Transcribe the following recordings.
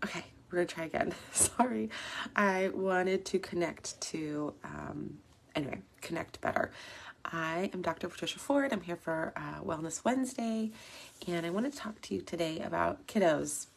Okay, we're gonna try again. Sorry. I wanted to connect to, connect better. I am Dr. Patricia Ford. I'm here for Wellness Wednesday, and I want to talk to you today about kiddos.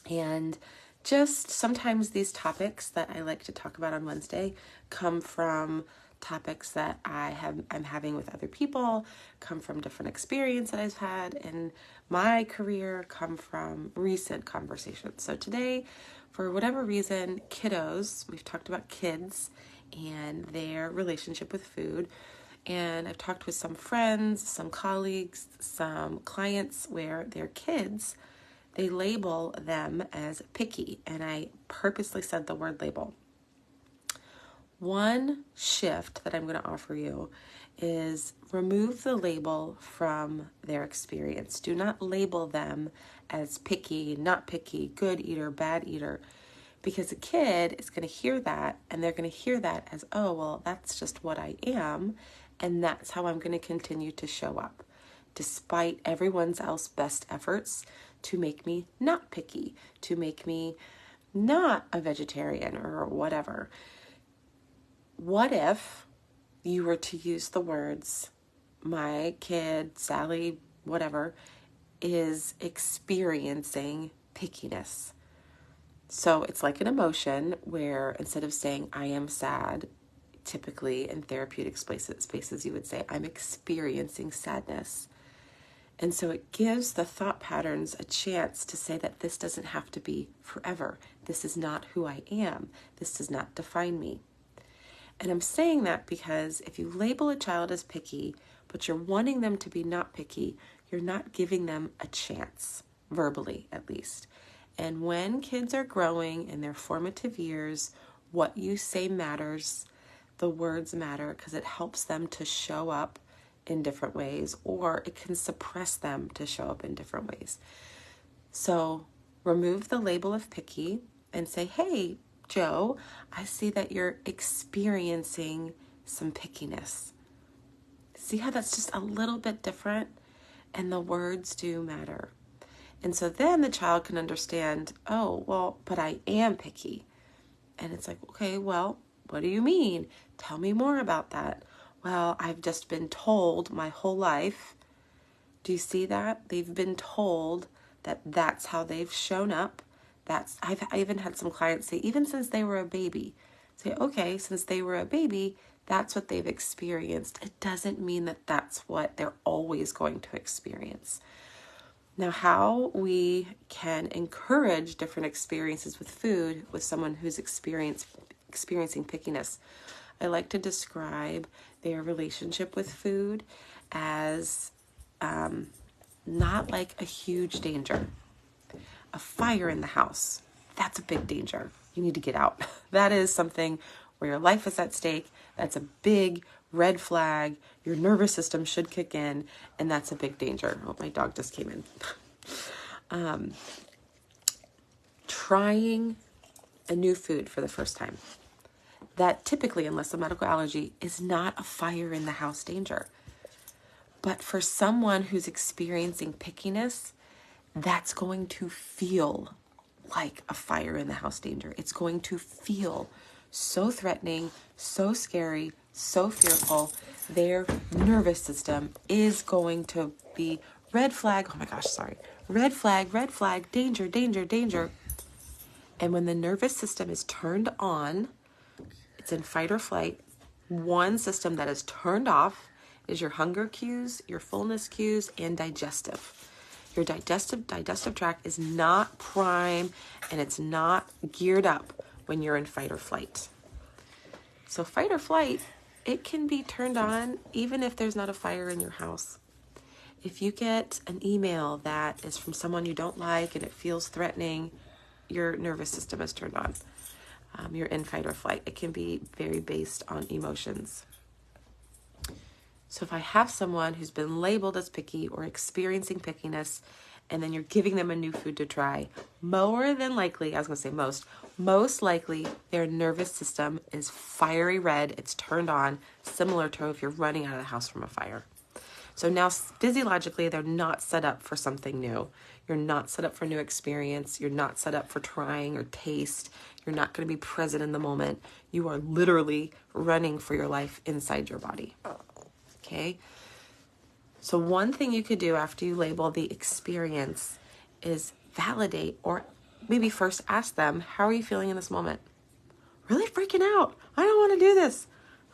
And just sometimes these topics that I like to talk about on Wednesday come from topics that I'm having with other people, come from different experience that I've had in my career, come from recent conversations. So today, for whatever reason, kiddos, we've talked about kids and their relationship with food. And I've talked with some friends, some colleagues, some clients where their kids, they label them as picky. And I purposely said the word label. One shift that I'm going to offer you is remove the label from their experience. Do not label them as picky, not picky, good eater, bad eater, because a kid is going to hear that and they're going to hear that as, oh, well, that's just what I am, and that's how I'm going to continue to show up, despite everyone's else best efforts to make me not picky, to make me not a vegetarian or whatever. What if you were to use the words, my kid, Sally, whatever, is experiencing pickiness? So it's like an emotion where instead of saying, I am sad, typically in therapeutic spaces you would say, I'm experiencing sadness. And so it gives the thought patterns a chance to say that this doesn't have to be forever. This is not who I am. This does not define me. And I'm saying that because if you label a child as picky, but you're wanting them to be not picky, you're not giving them a chance, verbally at least. And when kids are growing in their formative years, what you say matters, the words matter, because it helps them to show up in different ways, or it can suppress them to show up in different ways. So remove the label of picky and say, hey, Joe, I see that you're experiencing some pickiness. See how that's just a little bit different? And the words do matter. And so then the child can understand, oh, well, but I am picky. And it's like, okay, well, what do you mean? Tell me more about that. Well, I've just been told my whole life. Do you see that? They've been told that that's how they've shown up. I even had some clients say, even since they were a baby, say, okay, since they were a baby, that's what they've experienced. It doesn't mean that that's what they're always going to experience. Now, how we can encourage different experiences with food with someone who's experiencing pickiness. I like to describe their relationship with food as not like a huge danger. A fire in the house, that's a big danger. You need to get out. That is something where your life is at stake. That's a big red flag. Your nervous system should kick in, and that's a big danger. Oh, my dog just came in. Trying a new food for the first time. That typically, unless a medical allergy, is not a fire in the house danger. But for someone who's experiencing pickiness, that's going to feel like a fire in the house danger. It's going to feel so threatening, so scary, so fearful. Their nervous system is going to be red flag. Oh my gosh, sorry. Red flag, danger, danger, danger. And when the nervous system is turned on, it's in fight or flight. One system that is turned off is your hunger cues, your fullness cues, and digestive. Your digestive tract is not prime and it's not geared up when you're in fight or flight. So fight or flight, it can be turned on even if there's not a fire in your house. If you get an email that is from someone you don't like and it feels threatening, your nervous system is turned on. You're in fight or flight. It can be very based on emotions. So if I have someone who's been labeled as picky or experiencing pickiness, and then you're giving them a new food to try, more than likely, I was going to say most likely their nervous system is fiery red. It's turned on, similar to if you're running out of the house from a fire. So now physiologically, they're not set up for something new. You're not set up for new experience. You're not set up for trying or taste. You're not going to be present in the moment. You are literally running for your life inside your body. Okay? So one thing you could do after you label the experience is validate, or maybe first ask them, how are you feeling in this moment? Really freaking out. I don't want to do this.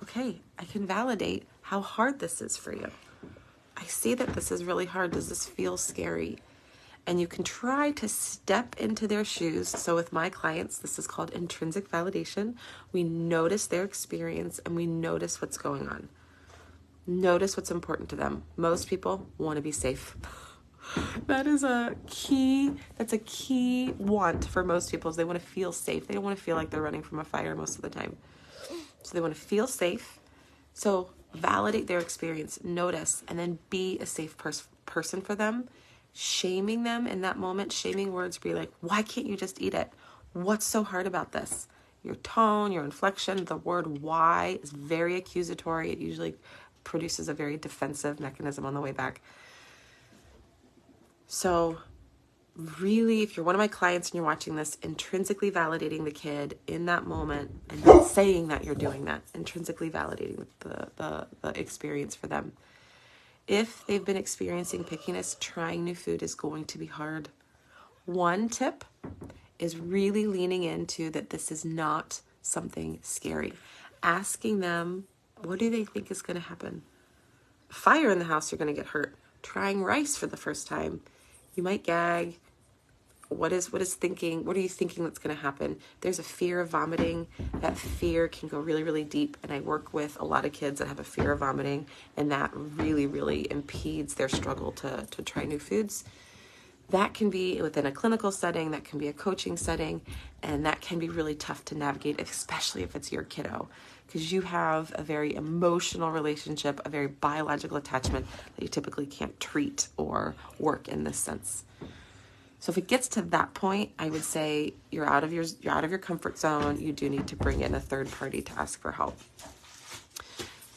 Okay, I can validate how hard this is for you. I see that this is really hard. Does this feel scary? And you can try to step into their shoes. So with my clients, this is called intrinsic validation. We notice their experience and we notice what's going on. Notice what's important to them. Most people want to be safe. That's a key want for most people, is they want to feel safe. They don't want to feel like they're running from a fire most of the time. So they want to feel safe. So validate their experience, notice, and then be a safe person for them. Shaming them in that moment, shaming words, be like, why can't you just eat it? What's so hard about this? Your tone, your inflection, the word why is very accusatory. It usually produces a very defensive mechanism on the way back. So really, if you're one of my clients and you're watching this, intrinsically validating the kid in that moment and not saying that you're doing that, intrinsically validating the experience for them. If they've been experiencing pickiness, trying new food is going to be hard. One tip is really leaning into that this is not something scary. Asking them, what do they think is going to happen? Fire in the house, you're going to get hurt. Trying rice for the first time, you might gag. What are you thinking that's going to happen? There's a fear of vomiting. That fear can go really, really deep. And I work with a lot of kids that have a fear of vomiting, and that really, really impedes their struggle to try new foods. That can be within a clinical setting, that can be a coaching setting, and that can be really tough to navigate, especially if it's your kiddo, because you have a very emotional relationship, a very biological attachment that you typically can't treat or work in this sense. So if it gets to that point, I would say you're out of your comfort zone. You do need to bring in a third party to ask for help.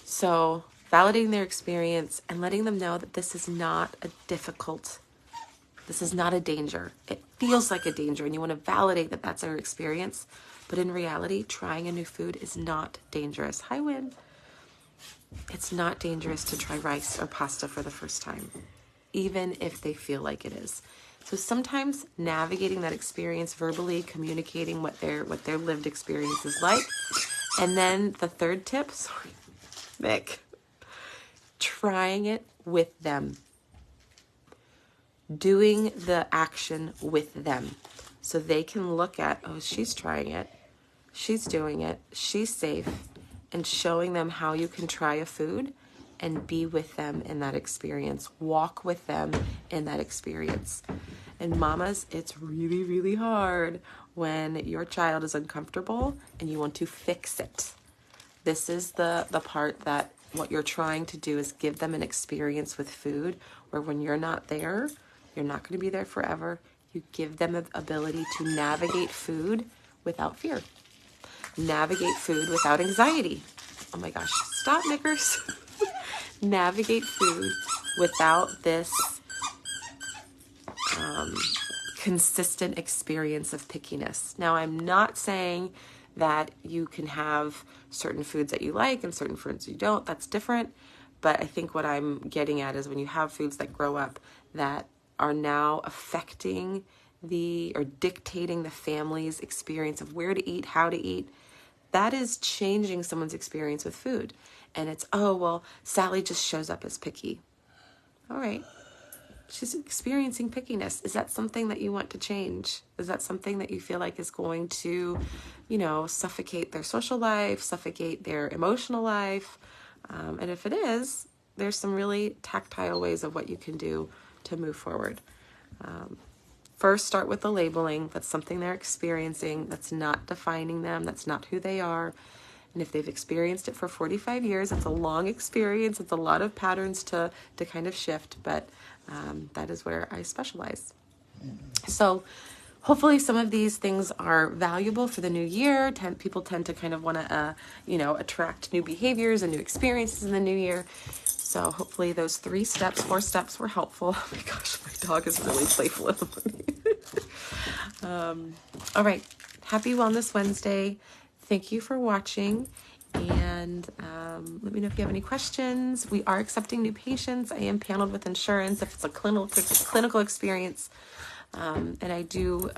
So validating their experience and letting them know that this is not a danger. It feels like a danger, and you want to validate that that's our experience. But in reality, trying a new food is not dangerous. Hi, Win. It's not dangerous to try rice or pasta for the first time, even if they feel like it is. So sometimes navigating that experience verbally, communicating what their lived experience is like. And then the third tip, trying it with them. Doing the action with them. So they can look at, oh, she's trying it, she's doing it, she's safe, and showing them how you can try a food and be with them in that experience. Walk with them in that experience. And mamas, it's really, really hard when your child is uncomfortable and you want to fix it. This is the part that what you're trying to do is give them an experience with food where when you're not there, you're not going to be there forever. You give them the ability to navigate food without fear. Navigate food without anxiety. Oh my gosh, stop, knickers. Navigate food without this consistent experience of pickiness. Now, I'm not saying that you can have certain foods that you like and certain foods you don't. That's different. But I think what I'm getting at is when you have foods that grow up that are now affecting or dictating the family's experience of where to eat, how to eat, that is changing someone's experience with food. And it's, oh, well, Sally just shows up as picky. All right. She's experiencing pickiness. Is that something that you want to change? Is that something that you feel like is going to, suffocate their social life, suffocate their emotional life? And if it is, there's some really tactile ways of what you can do to move forward. First, start with the labeling. That's something they're experiencing. That's not defining them. That's not who they are. And if they've experienced it for 45 years, it's a long experience. It's a lot of patterns to kind of shift, but that is where I specialize. So hopefully some of these things are valuable for the new year. People tend to kind of want to, attract new behaviors and new experiences in the new year. So hopefully those 4 steps were helpful. Oh my gosh, my dog is really playful in the morning. All right. Happy Wellness Wednesday. Thank you for watching. And let me know if you have any questions. We are accepting new patients. I am paneled with insurance if it's a clinical experience. And I do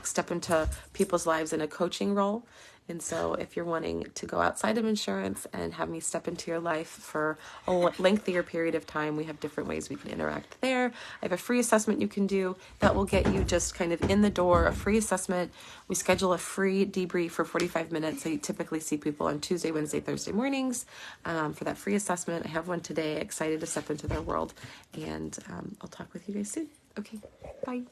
step into people's lives in a coaching role. And so if you're wanting to go outside of insurance and have me step into your life for a lengthier period of time, we have different ways we can interact there. I have a free assessment you can do that will get you just kind of in the door, a free assessment. We schedule a free debrief for 45 minutes. I typically see people on Tuesday, Wednesday, Thursday mornings for that free assessment. I have one today, excited to step into their world. And I'll talk with you guys soon. Okay, bye.